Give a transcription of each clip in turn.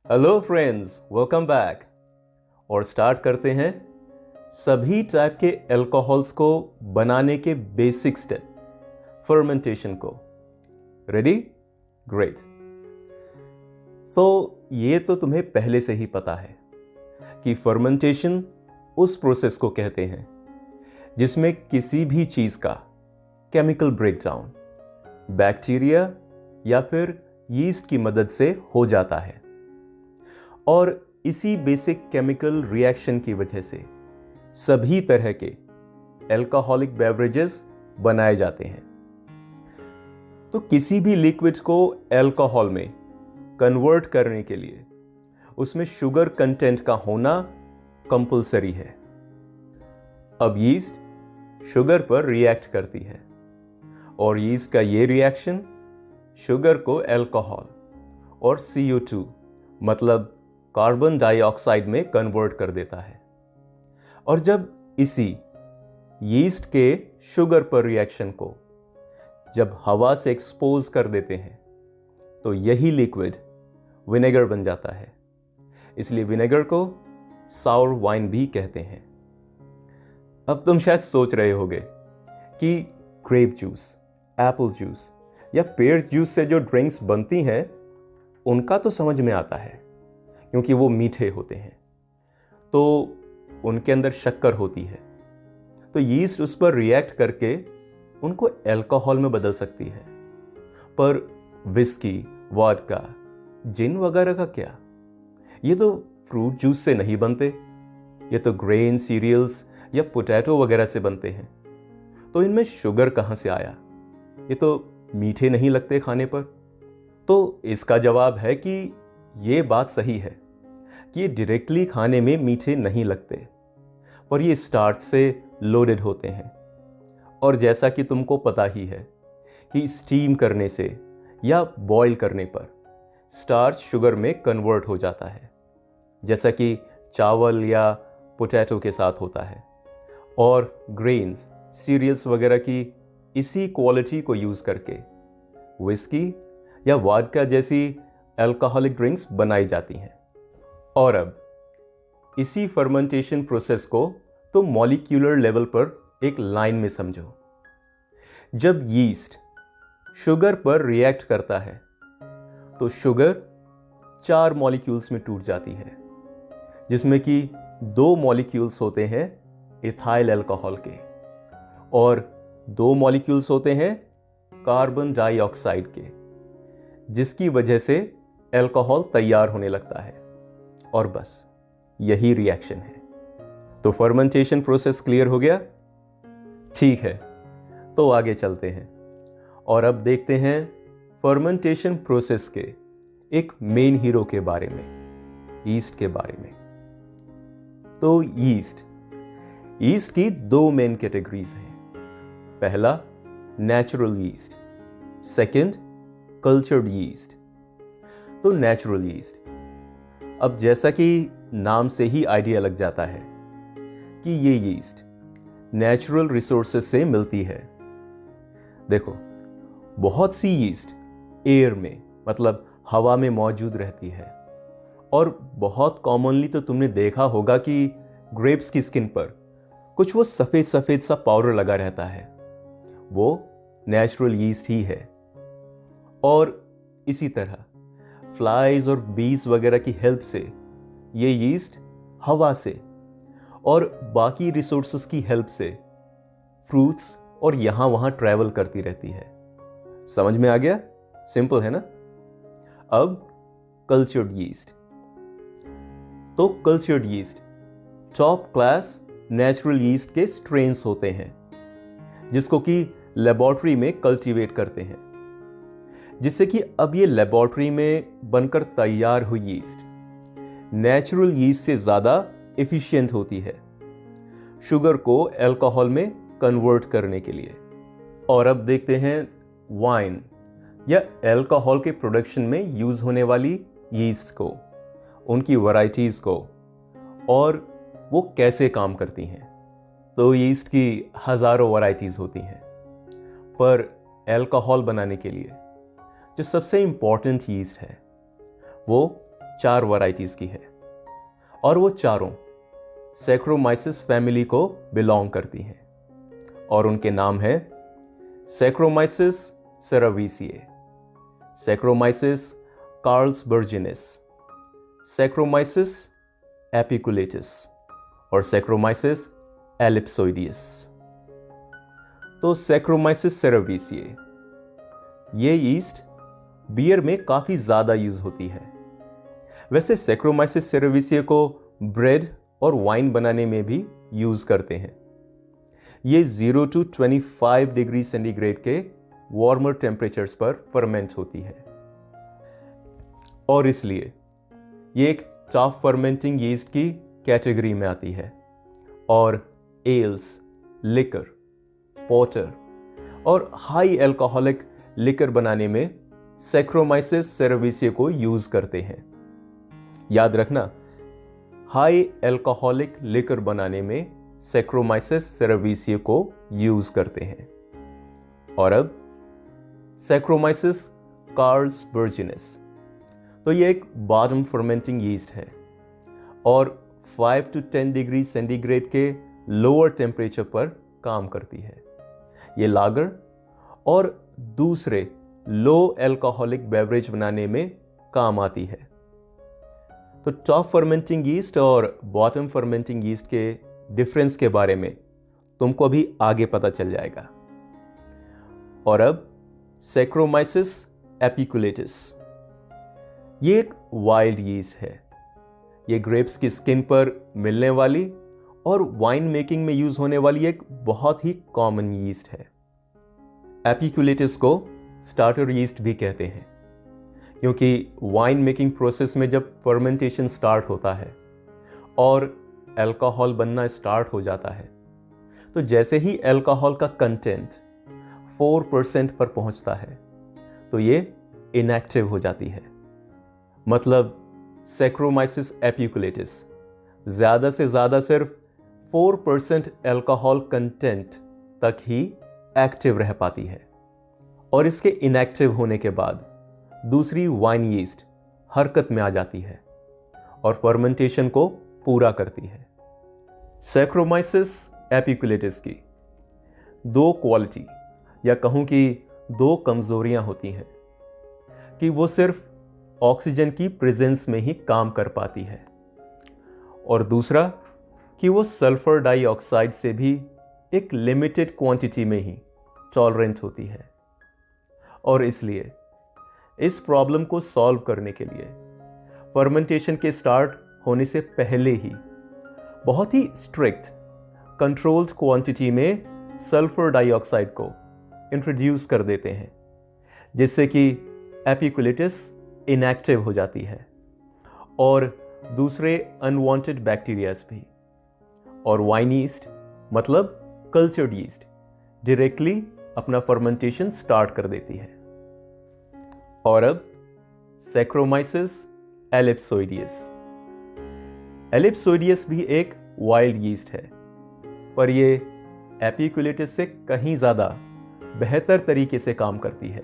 Hello friends, welcome back. और start करते हैं सभी टाइप के अल्कोहल्स को बनाने के बेसिक स्टेप फर्मेंटेशन को। रेडी? ग्रेट। सो ये तो तुम्हें पहले से ही पता है कि फर्मेंटेशन उस प्रोसेस को कहते हैं जिसमें किसी भी चीज का केमिकल ब्रेकडाउन बैक्टीरिया या फिर यीस्ट की मदद से हो जाता है। और इसी बेसिक केमिकल रिएक्शन की वजह से सभी तरह के अल्कोहलिक बेवरेजेस बनाए जाते हैं। तो किसी भी लिक्विड को अल्कोहल में कन्वर्ट करने के लिए उसमें शुगर कंटेंट का होना कंपलसरी है। अब यीस्ट शुगर पर रिएक्ट करती है और यीस्ट का ये रिएक्शन शुगर को अल्कोहल और CO2 मतलब कार्बन डाइऑक्साइड में कन्वर्ट कर देता है। और जब इसी यीस्ट के शुगर पर रिएक्शन को जब हवा से एक्सपोज कर देते हैं तो यही लिक्विड विनेगर बन जाता है। इसलिए विनेगर को साउर वाइन भी कहते हैं। अब तुम शायद सोच रहे होगे कि ग्रेप जूस, एप्पल जूस या पेयर जूस से जो ड्रिंक्स बनती हैं उनका तो समझ में आता है क्योंकि वो मीठे होते हैं, तो उनके अंदर शक्कर होती है, तो यीस्ट उस पर रिएक्ट करके उनको अल्कोहल में बदल सकती है। पर विस्की, वोडका, जिन वगैरह का क्या? ये तो फ्रूट जूस से नहीं बनते, ये तो ग्रेन, सीरियल्स या पोटैटो वगैरह से बनते हैं। तो इनमें शुगर कहाँ से आया? ये तो मीठे नहीं लगते खाने पर। तो इसका जवाब है कि ये बात सही है कि ये डायरेक्टली खाने में मीठे नहीं लगते, पर ये स्टार्च से लोडेड होते हैं। और जैसा कि तुमको पता ही है कि स्टीम करने से या बॉईल करने पर स्टार्च शुगर में कन्वर्ट हो जाता है, जैसा कि चावल या पोटैटो के साथ होता है। और ग्रेन्स, सीरियल्स वगैरह की इसी क्वालिटी को यूज करके विस्की या वोडका जैसी अल्कोहलिक ड्रिंक्स बनाई जाती हैं। और अब इसी फर्मेंटेशन प्रोसेस को तो मॉलिक्यूलर लेवल पर एक लाइन में समझो। जब यीस्ट शुगर पर रिएक्ट करता है तो शुगर 4 मॉलिक्यूल्स में टूट जाती है, जिसमें कि 2 मॉलिक्यूल्स होते हैं इथाइल अल्कोहल के और 2 मॉलिक्यूल्स होते हैं कार्बन डाइऑक्साइड के, जिसकी वजह से अल्कोहल तैयार होने लगता है। और बस यही रिएक्शन है। तो फर्मेंटेशन प्रोसेस क्लियर हो गया? ठीक है, तो आगे चलते हैं और अब देखते हैं फर्मेंटेशन प्रोसेस के एक मेन हीरो के बारे में, यीस्ट के बारे में। तो यीस्ट की 2 मेन कैटेगरीज हैं। पहला natural yeast, second cultured yeast. तो नेचुरल यीस्ट, अब जैसा कि नाम से ही आइडिया लग जाता है कि ये यीस्ट नेचुरल रिसोर्सेज से मिलती है। देखो, बहुत सी यीस्ट एयर में मतलब हवा में मौजूद रहती है और बहुत कॉमनली तो तुमने देखा होगा कि ग्रेप्स की स्किन पर कुछ वो सफ़ेद सफ़ेद सा पाउडर लगा रहता है, वो नेचुरल यीस्ट ही है। और इसी तरह फ्लाइज और बीज वगैरह की हेल्प से ये यीस्ट हवा से और बाकी रिसोर्सेस की हेल्प से फ्रूट्स और यहां वहां ट्रैवल करती रहती है। समझ में आ गया? सिंपल है ना? अब कल्चर्ड यीस्ट। तो cultured yeast top class natural yeast के स्ट्रेन्स होते हैं, जिसको कि लेबोरेटरी में कल्टीवेट करते हैं, जिससे कि अब ये लेबोरेटरी में बनकर तैयार हुई यीस्ट नेचुरल यीस्ट से ज़्यादा एफिशिएंट होती है शुगर को अल्कोहल में कन्वर्ट करने के लिए। और अब देखते हैं वाइन या अल्कोहल के प्रोडक्शन में यूज होने वाली यीस्ट को, उनकी वैरायटीज को और वो कैसे काम करती हैं। तो यीस्ट की हजारों वैरायटीज होती हैं, पर अल्कोहल बनाने के लिए जो सबसे इंपॉर्टेंट यीस्ट है वो 4 वैरायटीज की है और वो चारों सैक्रोमाइसिस फैमिली को बिलोंग करती हैं और उनके नाम है सैक्रोमाइसिस सेरावीसिए, सैक्रोमाइसिस कार्ल्सबर्जिनिस, सैक्रोमाइसिस एपिकुलेटिस और सैक्रोमाइसिस एलिप्सोइडियस। तो सैक्रोमाइसिस सेरावीसिए ये यीस्ट बियर में काफ़ी ज़्यादा यूज़ होती है। वैसे सैक्रोमाइसिस सेरावीसिए को ब्रेड और वाइन बनाने में भी यूज़ करते हैं। ये 0 to 25 डिग्री सेंटीग्रेड के वार्मर टेम्परेचर्स पर फर्मेंट होती है और इसलिए ये एक टॉप फर्मेंटिंग यीस्ट की कैटेगरी में आती है और एल्स, लिकर, पोर्टर और हाई अल्कोहलिक लिकर बनाने में सैक्रोमाइसिस सेरावीसिए को यूज करते हैं। याद रखना, हाई अल्कोहलिक लिकर बनाने में सैक्रोमाइसिस सेरावीसिए को यूज करते हैं। और अब सैक्रोमाइसिस कार्ल्सबर्जिनिस, तो ये एक बॉटम फर्मेंटिंग यीस्ट है और 5 to 10 डिग्री सेंटीग्रेड के लोअर टेम्परेचर पर काम करती है। ये लागर और दूसरे लो अल्कोहलिक बेवरेज बनाने में काम आती है। तो टॉप फर्मेंटिंग यीस्ट और बॉटम फर्मेंटिंग यीस्ट के डिफरेंस के बारे में तुमको भी आगे पता चल जाएगा। और अब सैक्रोमाइसिस एपिकुलेटिस, ये एक वाइल्ड यीस्ट है। ये ग्रेप्स की स्किन पर मिलने वाली और वाइन मेकिंग में यूज होने वाली एक बहुत ही कॉमन यीस्ट है। एपिकुलेटिस को स्टार्टर यीस्ट भी कहते हैं क्योंकि वाइन मेकिंग प्रोसेस में जब फर्मेंटेशन स्टार्ट होता है और अल्कोहल बनना स्टार्ट हो जाता है, तो जैसे ही अल्कोहल का कंटेंट 4% पर पहुंचता है तो ये इनएक्टिव हो जाती है। मतलब सैक्रोमाइसिस एपिकुलेटिस ज़्यादा से ज़्यादा सिर्फ 4% अल्कोहल कंटेंट तक ही एक्टिव रह पाती है और इसके इनएक्टिव होने के बाद दूसरी वाइन यीस्ट हरकत में आ जाती है और फर्मेंटेशन को पूरा करती है। सैक्रोमाइसिस एपिकुलेटिस की 2 क्वालिटी या कहूं कि 2 कमजोरियां होती हैं कि वो सिर्फ ऑक्सीजन की प्रेजेंस में ही काम कर पाती है और दूसरा कि वो सल्फर डाइऑक्साइड से भी एक लिमिटेड क्वांटिटी में ही टॉलरेंट होती है। और इसलिए इस प्रॉब्लम को सॉल्व करने के लिए फर्मेंटेशन के स्टार्ट होने से पहले ही बहुत ही स्ट्रिक्ट कंट्रोल्ड क्वांटिटी में सल्फर डाइऑक्साइड को इंट्रोड्यूस कर देते हैं, जिससे कि एपिकुलेटिस इनएक्टिव हो जाती है और दूसरे अनवांटेड बैक्टीरियाज भी। और वाइन यीस्ट मतलब कल्चर्ड यीस्ट डायरेक्टली अपना फर्मेंटेशन स्टार्ट कर देती है। और अब सैक्रोमाइसिस एलिप्सोइडियस। एलिप्सोइडियस भी एक वाइल्ड यीस्ट है, पर ये एपिकुलेटिस से कहीं ज़्यादा बेहतर तरीके से काम करती है,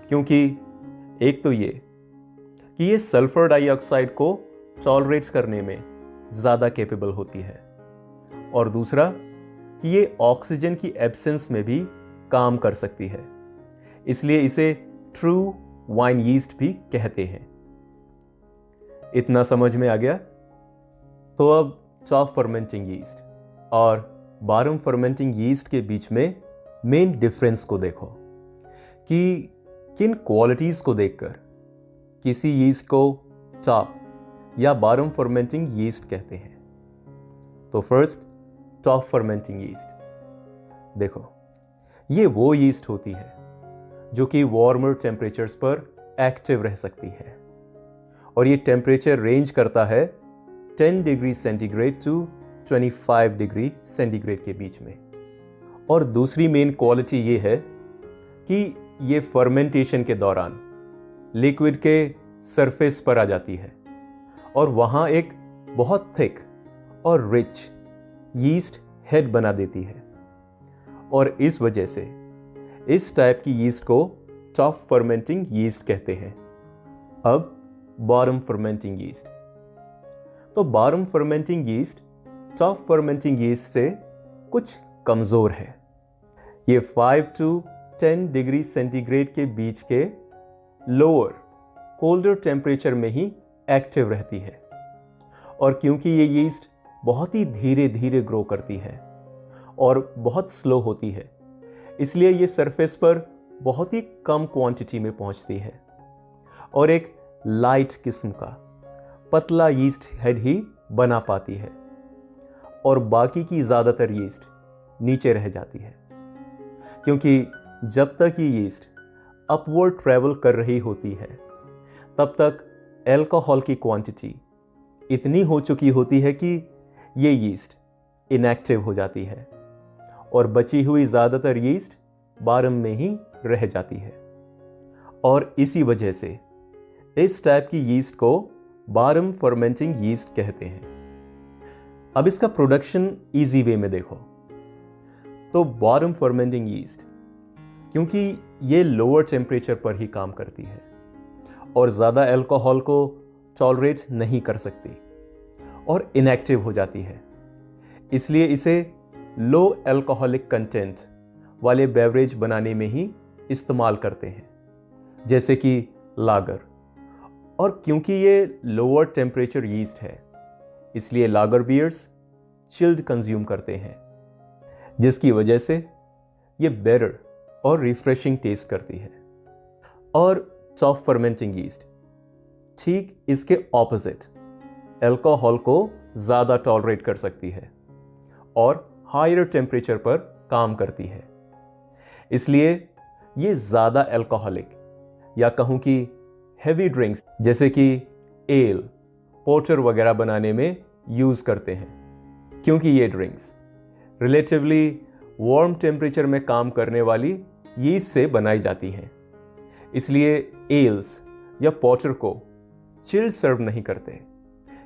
क्योंकि एक तो ये कि ये सल्फर डाइऑक्साइड को टॉलरेट करने में ज़्यादा कैपेबल होती है और दूसरा कि ये ऑक्सीजन की एब्सेंस में भी काम कर सकती है, इसलिए इसे ट्रू वाइन यीस्ट भी कहते हैं। इतना समझ में आ गया? तो अब टॉप फर्मेंटिंग यीस्ट और बॉटम फर्मेंटिंग यीस्ट के बीच में मेन डिफरेंस को देखो कि किन क्वालिटीज को देखकर किसी यीस्ट को टॉप या बॉटम फर्मेंटिंग यीस्ट कहते हैं। तो फर्स्ट, टॉप फर्मेंटिंग यीस्ट। देखो, ये वो यीस्ट होती है जो कि वार्मर टेम्परेचर्स पर एक्टिव रह सकती है और ये टेम्परेचर रेंज करता है 10 degree centigrade to 25 degree centigrade के बीच में। और दूसरी मेन क्वालिटी ये है कि ये फर्मेंटेशन के दौरान लिक्विड के सरफेस पर आ जाती है और वहाँ एक बहुत थिक और रिच यीस्ट हेड बना देती है और इस वजह से इस टाइप की यीस्ट को टॉप फर्मेंटिंग यीस्ट कहते हैं। अब बॉटम फर्मेंटिंग यीस्ट। तो bottom fermenting yeast top fermenting yeast से कुछ कमज़ोर है। ये 5 to 10 डिग्री सेंटीग्रेड के बीच के लोअर कोल्डर टेम्परेचर में ही एक्टिव रहती है। और क्योंकि ये यीस्ट बहुत ही धीरे धीरे ग्रो करती है और बहुत स्लो होती है, इसलिए ये सरफेस पर बहुत ही कम क्वांटिटी में पहुंचती है और एक लाइट किस्म का पतला यीस्ट हेड ही बना पाती है और बाकी की ज़्यादातर यीस्ट नीचे रह जाती है। क्योंकि जब तक ये यीस्ट अपवर्ड ट्रैवल कर रही होती है तब तक अल्कोहल की क्वांटिटी इतनी हो चुकी होती है कि ये यीस्ट इनएक्टिव हो जाती है और बची हुई ज़्यादातर यीस्ट बॉटम में ही रह जाती है। और इसी वजह से इस टाइप की यीस्ट को बॉटम फर्मेंटिंग यीस्ट कहते हैं। अब इसका प्रोडक्शन इजी वे में देखो तो बॉटम फर्मेंटिंग यीस्ट, क्योंकि ये लोअर टेम्परेचर पर ही काम करती है और ज़्यादा अल्कोहल को टॉलरेट नहीं कर सकती और इनएक्टिव हो जाती है, इसलिए इसे लो अल्कोहलिक कंटेंट वाले बेवरेज बनाने में ही इस्तेमाल करते हैं, जैसे कि लागर। और क्योंकि ये लोअर टेम्परेचर यीस्ट है, इसलिए लागर बियर्स चिल्ड कंज्यूम करते हैं, जिसकी वजह से ये बेटर और रिफ्रेशिंग टेस्ट करती है। और टॉप फर्मेंटिंग यीस्ट ठीक इसके ऑपोजिट अल्कोहल को ज़्यादा टॉलरेट कर सकती है और हायर टेम्परेचर पर काम करती है, इसलिए ये ज़्यादा अल्कोहलिक या कहूँ कि हेवी ड्रिंक्स जैसे कि एल, पोर्टर वगैरह बनाने में यूज़ करते हैं। क्योंकि ये ड्रिंक्स रिलेटिवली वार्म टेम्परेचर में काम करने वाली यीस्ट से बनाई जाती हैं, इसलिए एल्स या पोर्टर को चिल्ड सर्व नहीं करते।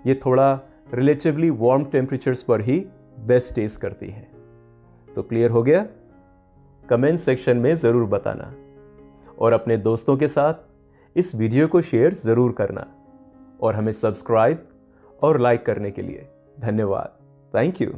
ये थोड़ा रिलेटिवली वार्म टेम्परेचर्स पर ही बेस्ट टेस्ट करती है। तो क्लियर हो गया? कमेंट सेक्शन में ज़रूर बताना और अपने दोस्तों के साथ इस वीडियो को शेयर ज़रूर करना और हमें सब्सक्राइब और लाइक करने के लिए धन्यवाद। Thank you.